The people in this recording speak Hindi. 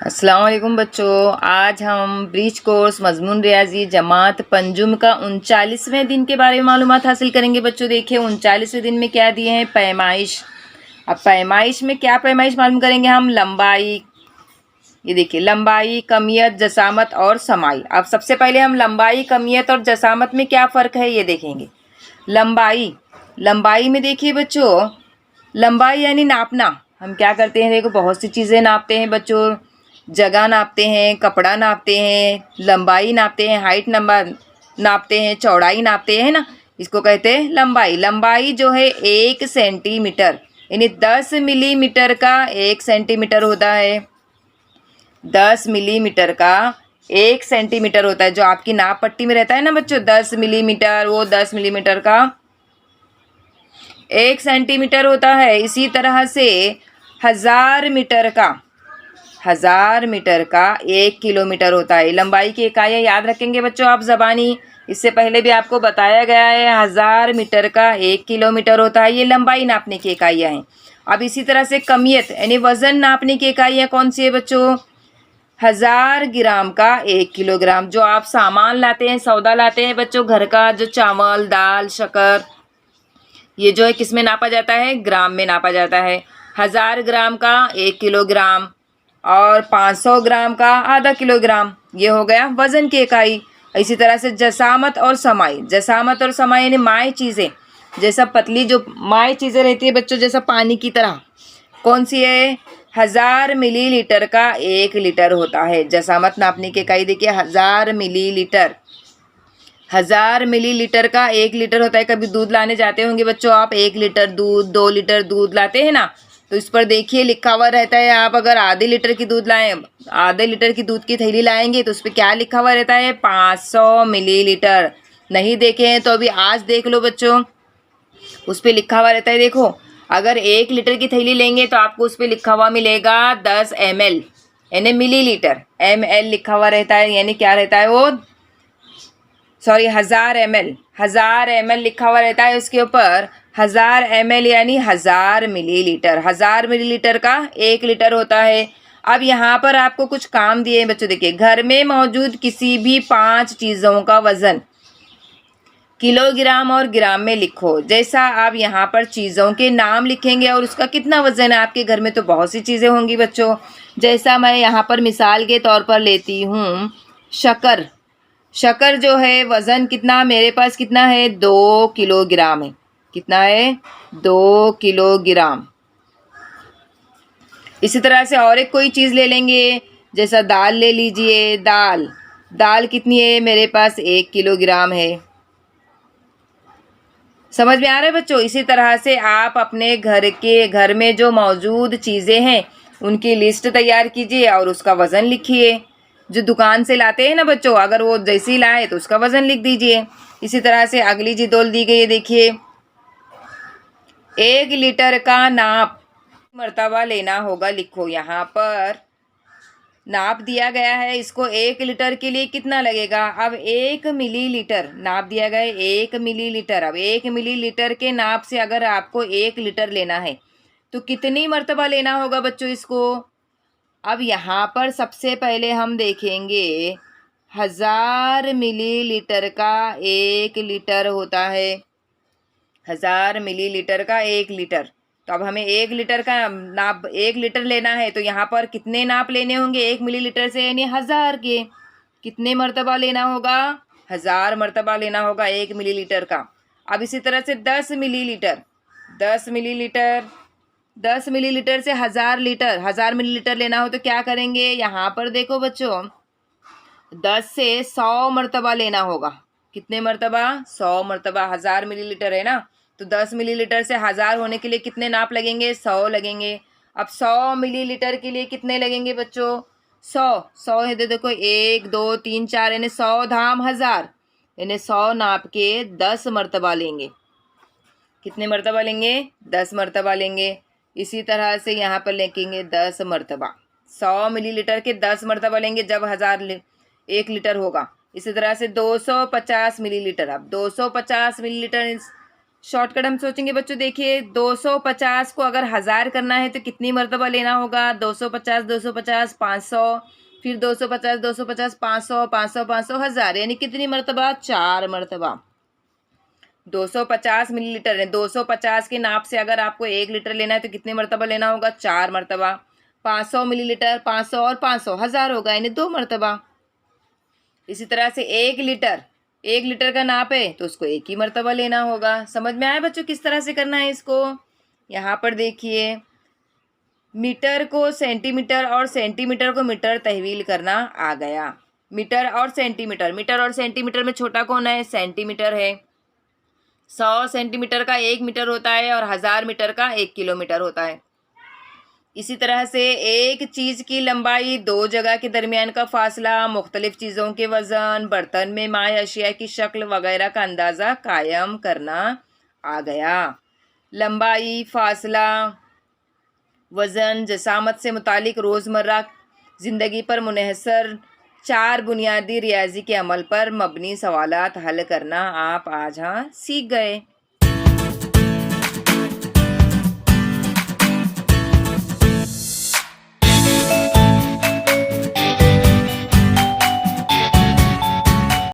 अस्सलाम वालेकुम बच्चों। आज हम ब्रीच कोर्स मजमून रियाजी जमात पंजुम का 39वें दिन के बारे में मालूमात हासिल करेंगे। बच्चों देखिए 39वें दिन में क्या दिए हैं, पैमाइश। अब पैमाइश में क्या पैमाइश मालूम करेंगे हम, लंबाई। ये देखिए लंबाई, कमियत, जसामत और समाई। अब सबसे पहले हम लंबाई, कमियत और जसामत में क्या फ़र्क है ये देखेंगे। लंबाई में देखिए बच्चों, लंबाई यानी नापना। हम क्या करते हैं, देखो बहुत सी चीज़ें नापते हैं बच्चों। जगह नापते हैं, कपड़ा नापते हैं, लंबाई नापते हैं, हाइट नंबर नापते हैं, चौड़ाई नापते हैं ना, इसको कहते हैं लंबाई। लंबाई जो है 1 सेंटीमीटर यानी 10 मिलीमीटर का 1 सेंटीमीटर होता है। 10 मिलीमीटर का 1 सेंटीमीटर होता है। जो आपकी नाप पट्टी में रहता है ना बच्चों 10 मिलीमीटर, वो 10 मिलीमीटर का 1 सेंटीमीटर होता है। इसी तरह से 1000 मीटर का 1 किलोमीटर होता है। लंबाई की इकाइयाँ याद रखेंगे बच्चों आप ज़बानी। इससे पहले भी आपको बताया गया है 1000 मीटर का 1 किलोमीटर होता है। ये लंबाई नापने की इकाइयाँ हैं। अब इसी तरह से कमियत यानी वज़न नापने की इकाइयाँ कौन सी है बच्चों, 1000 ग्राम का 1 किलोग्राम। जो आप सामान लाते हैं, सौदा लाते हैं बच्चों घर का, जो चावल, दाल, शक्कर, ये जो है किस में नापा जाता है, ग्राम में नापा जाता है। 1000 ग्राम का 1 किलोग्राम और 500 ग्राम का आधा किलोग्राम, ये हो गया वज़न की इकाई। इसी तरह से जसामत और समाई यानी माय चीज़ें, जैसा पतली जो माय चीज़ें रहती है बच्चों, जैसा पानी की तरह, कौन सी है, 1000 मिलीलीटर का 1 लीटर होता है। जसामत नापने की इकाई देखिए 1000 मिलीलीटर, 1000 मिलीलीटर का 1 लीटर होता है। कभी दूध लाने जाते होंगे बच्चों आप, 1 लीटर दूध, 2 लीटर दूध लाते हैं ना, तो इस पर देखिए लिखा हुआ रहता है। आप अगर आधे लीटर की दूध लाएं, आधे लीटर की दूध की थैली लाएंगे तो उस पर क्या लिखा हुआ रहता है, 500 मिलीलीटर। नहीं देखे हैं तो अभी आज देख लो बच्चों, उस पर लिखा हुआ रहता है। देखो अगर 1 लीटर की थैली लेंगे तो आपको उस पर लिखा हुआ मिलेगा 10 ml यानी मिलीलीटर। ml लिखा हुआ रहता है यानी क्या रहता है वो, सॉरी 1000 ml लिखा हुआ रहता है उसके ऊपर। 1000 ml यानी 1000 मिलीलीटर। 1000 मिलीलीटर का 1 लीटर होता है। अब यहाँ पर आपको कुछ काम दिए हैं बच्चों। देखिए घर में मौजूद किसी भी 5 चीज़ों का वज़न किलोग्राम और ग्राम में लिखो। जैसा आप यहाँ पर चीज़ों के नाम लिखेंगे और उसका कितना वज़न है, आपके घर में तो बहुत सी चीज़ें होंगी बच्चों। जैसा मैं यहाँ पर मिसाल के तौर पर लेती हूँ शक्कर जो है वज़न कितना मेरे पास कितना है, 2 किलोग्राम है। कितना है, 2 किलोग्राम। इसी तरह से और एक कोई चीज़ ले लेंगे, जैसा दाल ले लीजिए। दाल कितनी है, मेरे पास 1 किलोग्राम है। समझ में आ रहा है बच्चों। इसी तरह से आप अपने घर में जो मौजूद चीज़ें हैं उनकी लिस्ट तैयार कीजिए और उसका वज़न लिखिए। जो दुकान से लाते हैं ना बच्चों, अगर वो जैसे ही लाए तो उसका वज़न लिख दीजिए। इसी तरह से अगली जिदोल दी गई है, देखिए 1 लीटर का नाप मर्तबा लेना होगा, लिखो। यहाँ पर नाप दिया गया है, इसको 1 लीटर के लिए कितना लगेगा। अब 1 मिलीलीटर नाप दिया गया है, 1 मिलीलीटर। अब 1 मिलीलीटर के नाप से अगर आपको 1 लीटर लेना है तो कितनी मर्तबा लेना होगा बच्चों इसको। अब यहाँ पर सबसे पहले हम देखेंगे 1000 मिलीलीटर का 1 लीटर होता है। 1000 मिलीलीटर का 1 लीटर, तो अब हमें 1 लीटर का नाप 1 लीटर लेना है तो यहाँ पर कितने नाप लेने होंगे 1 मिलीलीटर से, यानी 1000 के। कितने मर्तबा लेना होगा, 1000 मर्तबा लेना होगा 1 मिलीलीटर का। अब इसी तरह से 10 मिलीलीटर 10 मिलीलीटर से 1000 मिलीलीटर लेना हो तो क्या करेंगे, यहाँ पर देखो बच्चों 10 से 100 मर्तबा लेना होगा। कितने मर्तबा, 100 मर्तबा। 1000 मिलीलीटर है ना, तो 10 मिलीलीटर से 1000 होने के लिए कितने नाप लगेंगे, 100 लगेंगे। अब 100 मिलीलीटर के लिए कितने लगेंगे बच्चों, 100 है। देखो 1 2 3 4 यानी 100 धाम 1000 यानी 100 नाप के 10 मर्तबा लेंगे। कितने मर्तबा लेंगे, 10 मर्तबा लेंगे। इसी तरह से यहाँ पर लिखेंगे 10 मर्तबा। 100 मिलीलीटर के 10 मर्तबा लेंगे जब 1 लीटर होगा। इसी तरह से 250 मिलीलीटर। अब 250 मिलीलीटर शॉर्टकट हम सोचेंगे बच्चों, देखिए 250 को अगर 1000 करना है तो कितनी मरतबा लेना होगा? 250 250 500, फिर 250 250 500 500 500 1000, यानी कितनी मरतबा? 4 मरतबा। 250 मिलीलीटर है, 250 के नाप से अगर आपको 1 लीटर लेना है तो कितनी मरतबा लेना होगा? 4 मरतबा। 500 मिलीलीटर, 500 और 500 1000 होगा, यानी 2 मरतबा। इसी तरह से 1 लीटर का नाप है तो उसको 1 ही मरतबा लेना होगा। समझ में आया बच्चों किस तरह से करना है इसको? यहाँ पर देखिए, मीटर को सेंटीमीटर और सेंटीमीटर को मीटर तहवील करना आ गया। मीटर और सेंटीमीटर में छोटा कौन है? सेंटीमीटर है। 100 सेंटीमीटर का 1 मीटर होता है और 1000 मीटर का 1 किलोमीटर होता है। इसी तरह से एक चीज़ की लंबाई, दो जगह के दरमियान का फासला, मुख्तलिफ चीज़ों के वज़न, बर्तन में माए अशिया की शक्ल वगैरह का अंदाज़ा कायम करना आ गया। लंबाई, फासला, वज़न, जसामत से मुतालिक रोज़मर्रा ज़िंदगी पर मुनहसर 4 बुनियादी रियाजी के अमल पर मबनी सवालात हल करना आप आज सीख गए।